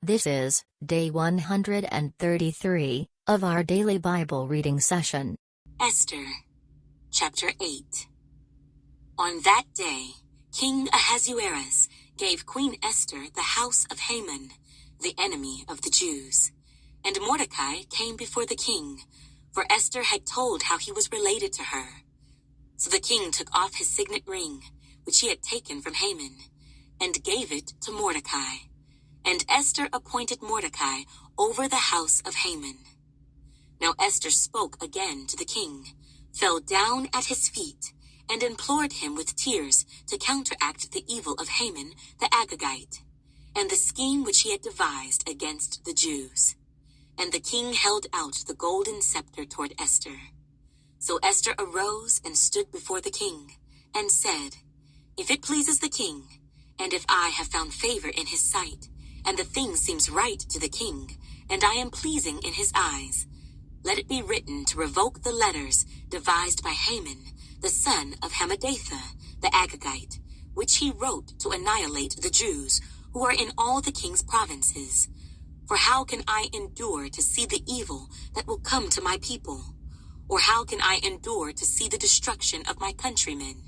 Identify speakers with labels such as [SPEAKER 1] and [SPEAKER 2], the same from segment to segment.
[SPEAKER 1] This is day 133 of our daily Bible reading session.
[SPEAKER 2] Esther, Chapter 8. On that day, King Ahasuerus gave Queen Esther the house of Haman, the enemy of the Jews. And Mordecai came before the king, for Esther had told how he was related to her. So the king took off his signet ring, which he had taken from Haman, and gave it to Mordecai. And Esther appointed Mordecai over the house of Haman. Now Esther spoke again to the king, fell down at his feet, and implored him with tears to counteract the evil of Haman the Agagite, and the scheme which he had devised against the Jews. And the king held out the golden scepter toward Esther. So Esther arose and stood before the king, and said, If it pleases the king, and if I have found favor in his sight, and the thing seems right to the king, and I am pleasing in his eyes, let it be written to revoke the letters devised by Haman, the son of Hammedatha, the Agagite, which he wrote to annihilate the Jews who are in all the king's provinces. For how can I endure to see the evil that will come to my people? Or how can I endure to see the destruction of my countrymen?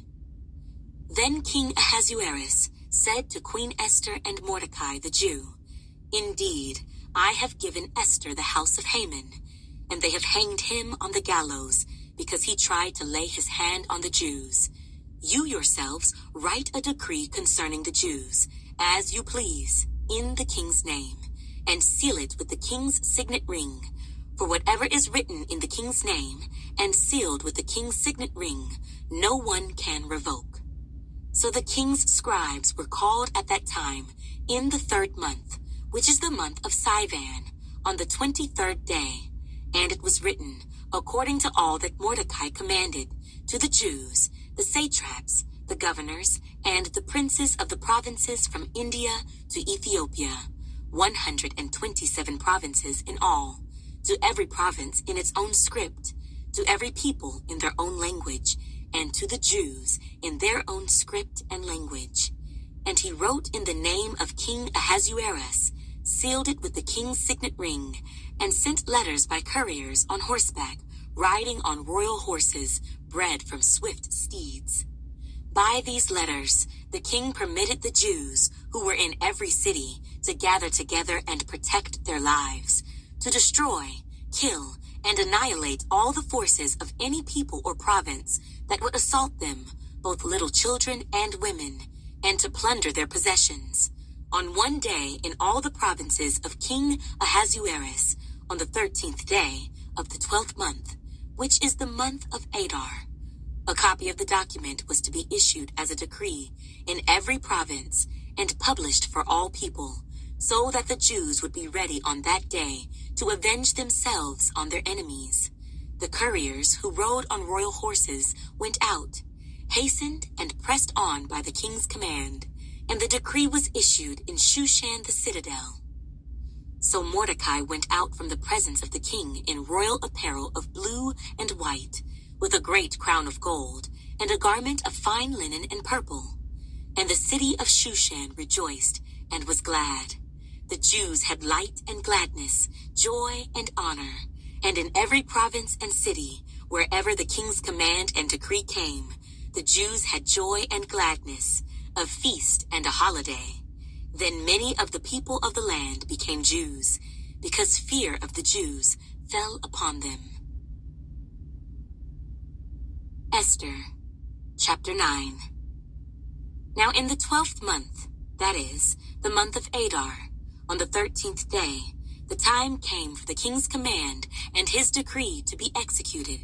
[SPEAKER 2] Then King Ahasuerus said to Queen Esther and Mordecai the Jew, Indeed, I have given Esther the house of Haman, and they have hanged him on the gallows, because he tried to lay his hand on the Jews. You yourselves write a decree concerning the Jews, as you please, in the king's name, and seal it with the king's signet ring. For whatever is written in the king's name, and sealed with the king's signet ring, no one can revoke. So the king's scribes were called at that time in the 3rd month, which is the month of Sivan, on the 23rd day. And it was written, according to all that Mordecai commanded, to the Jews, the satraps, the governors, and the princes of the provinces from India to Ethiopia, 127 provinces in all, to every province in its own script, to every people in their own language, and to the Jews in their own script and language. And he wrote in the name of King Ahasuerus, sealed it with the king's signet ring, and sent letters by couriers on horseback, riding on royal horses, bred from swift steeds. By these letters, the king permitted the Jews, who were in every city, to gather together and protect their lives, to destroy, kill, and annihilate all the forces of any people or province that would assault them, both little children and women, and to plunder their possessions. On one day in all the provinces of King Ahasuerus, on the 13th day of the 12th month, which is the month of Adar. A copy of the document was to be issued as a decree in every province and published for all people, so that the Jews would be ready on that day to avenge themselves on their enemies. The couriers who rode on royal horses went out, hastened and pressed on by the king's command, and the decree was issued in Shushan the citadel. So Mordecai went out from the presence of the king in royal apparel of blue and white, with a great crown of gold, and a garment of fine linen and purple. And the city of Shushan rejoiced and was glad. The Jews had light and gladness, joy and honor, and in every province and city, wherever the king's command and decree came, the Jews had joy and gladness, a feast and a holiday. Then many of the people of the land became Jews, because fear of the Jews fell upon them. Esther, Chapter 9. Now in the 12th month, that is, the month of Adar, on the 13th day, the time came for the king's command and his decree to be executed.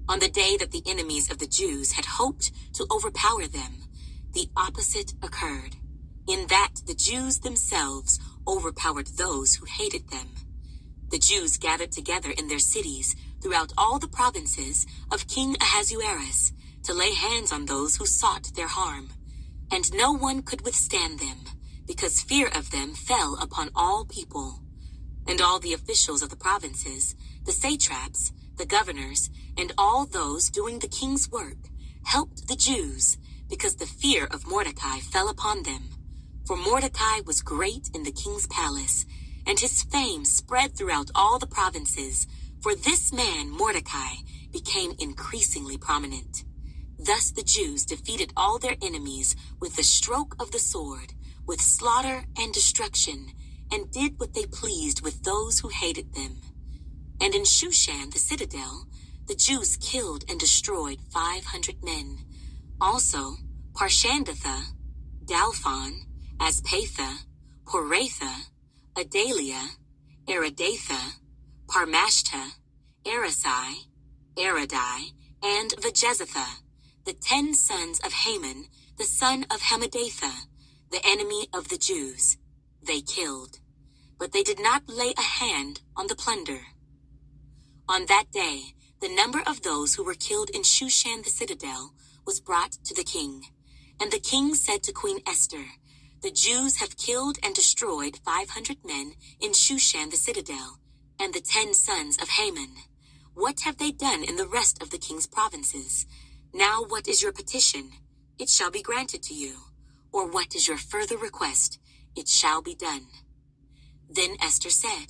[SPEAKER 2] On the day that the enemies of the Jews had hoped to overpower them, the opposite occurred, in that the Jews themselves overpowered those who hated them. The Jews gathered together in their cities throughout all the provinces of King Ahasuerus to lay hands on those who sought their harm, and no one could withstand them, because fear of them fell upon all people. And all the officials of the provinces, the satraps, the governors, and all those doing the king's work, helped the Jews, because the fear of Mordecai fell upon them. For Mordecai was great in the king's palace, and his fame spread throughout all the provinces, for this man, Mordecai, became increasingly prominent. Thus the Jews defeated all their enemies with the stroke of the sword, with slaughter and destruction, and did what they pleased with those who hated them. And in Shushan the citadel, the Jews killed and destroyed 500 men. Also, Parshandatha, Dalphon, Aspatha, Horatha, Adalia, Aridatha, Parmashta, Arasai, Aradai, and Vajezatha, the 10 sons of Haman, the son of Hammedatha, the enemy of the Jews, they killed. But they did not lay a hand on the plunder. On that day, the number of those who were killed in Shushan the citadel was brought to the king. And the king said to Queen Esther, "The Jews have killed and destroyed 500 men in Shushan the citadel, and the 10 sons of Haman. What have they done in the rest of the king's provinces? Now what is your petition? It shall be granted to you. Or what is your further request? It shall be done." Then Esther said,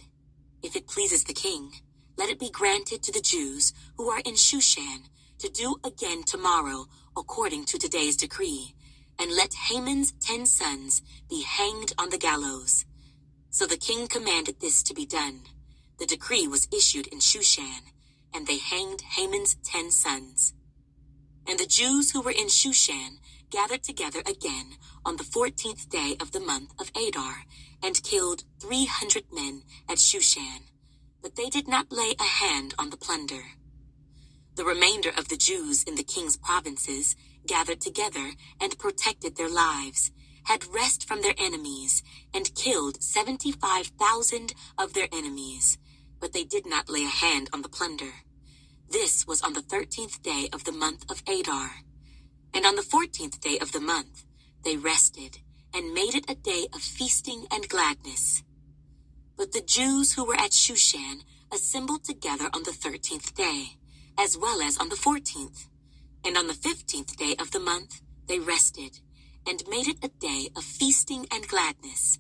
[SPEAKER 2] "If it pleases the king, let it be granted to the Jews who are in Shushan to do again tomorrow according to today's decree, and let Haman's 10 sons be hanged on the gallows." So the king commanded this to be done. The decree was issued in Shushan, and they hanged Haman's 10 sons. And the Jews who were in Shushan gathered together again on the 14th day of the month of Adar, and killed 300 men at Shushan, but they did not lay a hand on the plunder. The remainder of the Jews in the king's provinces gathered together and protected their lives, had rest from their enemies, and killed 75,000 of their enemies, but they did not lay a hand on the plunder. This was on the 13th day of the month of Adar. And on the 14th day of the month, they rested and made it a day of feasting and gladness. But the Jews who were at Shushan assembled together on the 13th day, as well as on the 14th. And on the 15th day of the month, they rested and made it a day of feasting and gladness.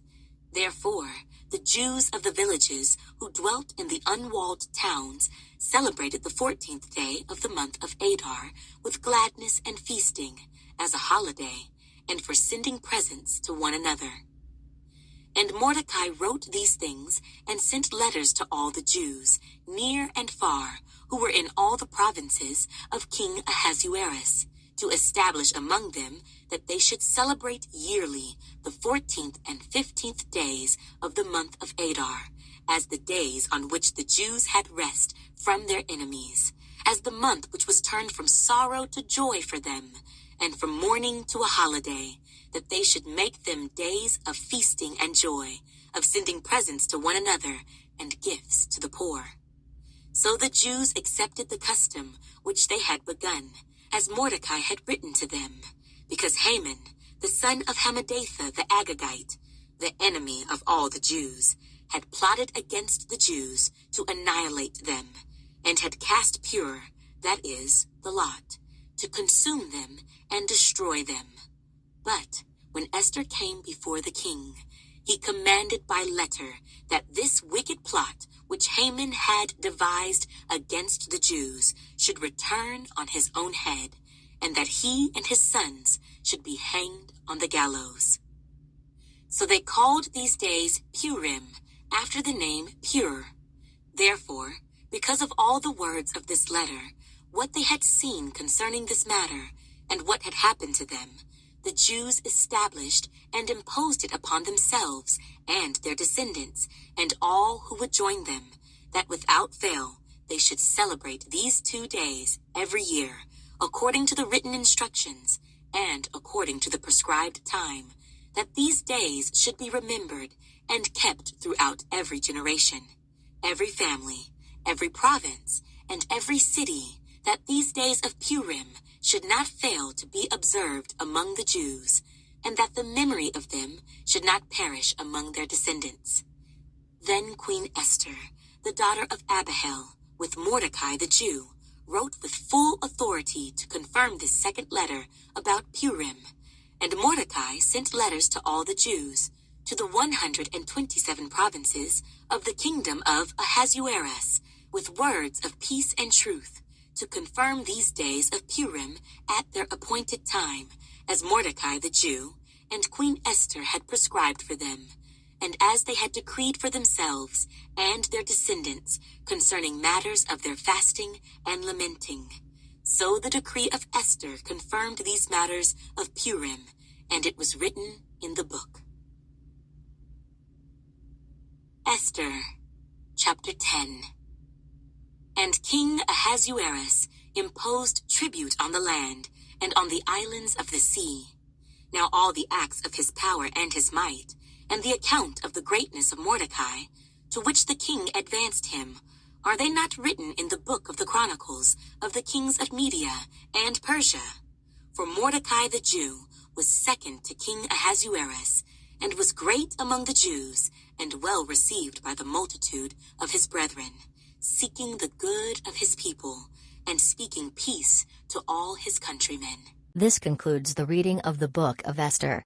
[SPEAKER 2] Therefore, the Jews of the villages who dwelt in the unwalled towns celebrated the 14th day of the month of Adar with gladness and feasting as a holiday, and for sending presents to one another. And Mordecai wrote these things and sent letters to all the Jews, near and far, who were in all the provinces of King Ahasuerus, to establish among them that they should celebrate yearly the 14th and 15th days of the month of Adar, as the days on which the Jews had rest from their enemies, as the month which was turned from sorrow to joy for them, and from mourning to a holiday, that they should make them days of feasting and joy, of sending presents to one another and gifts to the poor. So the Jews accepted the custom which they had begun, as Mordecai had written to them, because Haman, the son of Hammedatha the Agagite, the enemy of all the Jews, had plotted against the Jews to annihilate them, and had cast Pur, that is, the lot, to consume them and destroy them. But when Esther came before the king, he commanded by letter that this wicked plot which Haman had devised against the Jews should return on his own head, and that he and his sons should be hanged on the gallows. So they called these days Purim, after the name Pur. Therefore, because of all the words of this letter, what they had seen concerning this matter, and what had happened to them, the Jews established and imposed it upon themselves and their descendants, and all who would join them, that without fail they should celebrate these 2 days every year, according to the written instructions, and according to the prescribed time, that these days should be remembered and kept throughout every generation, every family, every province, and every city, that these days of Purim should not fail to be observed among the Jews, and that the memory of them should not perish among their descendants. Then Queen Esther, the daughter of Abihail, with Mordecai the Jew, wrote with full authority to confirm this second letter about Purim, and Mordecai sent letters to all the Jews, to the 127 provinces of the kingdom of Ahasuerus, with words of peace and truth, to confirm these days of Purim at their appointed time, as Mordecai the Jew and Queen Esther had prescribed for them, and as they had decreed for themselves and their descendants concerning matters of their fasting and lamenting. So the decree of Esther confirmed these matters of Purim, and it was written in the book. Esther, chapter 10. And King Ahasuerus imposed tribute on the land and on the islands of the sea. Now all the acts of his power and his might, and the account of the greatness of Mordecai, to which the king advanced him, are they not written in the book of the Chronicles of the kings of Media and Persia? For Mordecai the Jew was second to King Ahasuerus, and was great among the Jews, and well received by the multitude of his brethren, seeking the good of his people, and speaking peace to all his countrymen.
[SPEAKER 1] This concludes the reading of the book of Esther.